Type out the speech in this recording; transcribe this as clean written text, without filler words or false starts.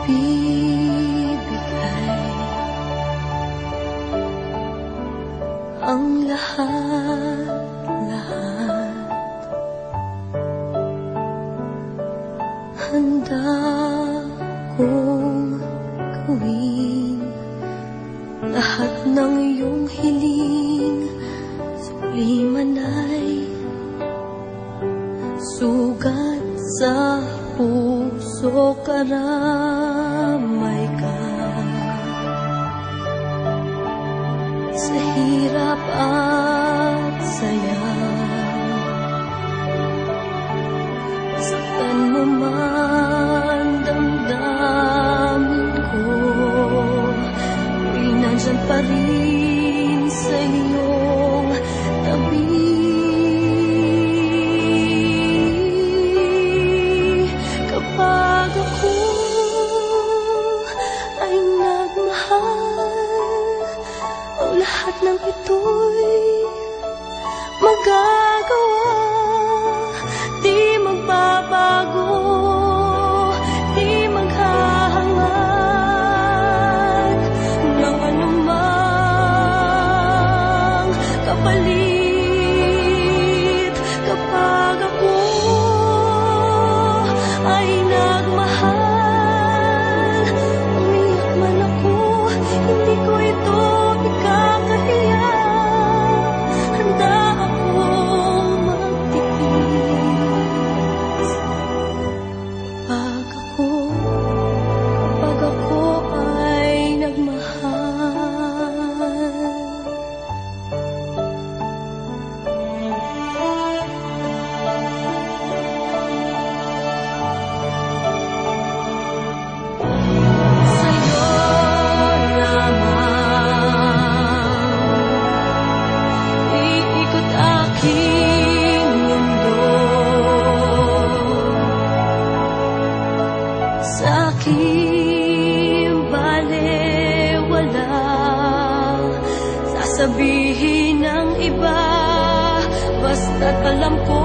ibibigay ang lahat-lahat. Handa kong gawin lahat ng iyong hiling. Suli man ay sugat sa puso, karamay ka sa hirap at saya. Saktan mo man damdamin ko, ako'y nandyan pa rin sa iyong tabi. Kapag ako ay nagmahal, ang lahat ng ito'y magagawa. Di magbabago, di maghahangad ng anumang kapalit. Kapag ako ay nagmahal, umiyak man ako, hindi ko ito ikakahiya. Handa akong magtiis kapag ako ay nagmahal. Sa'yo lamang iikot aking mundo, sa aking balewala sasabihin ng iba, basta't alam ko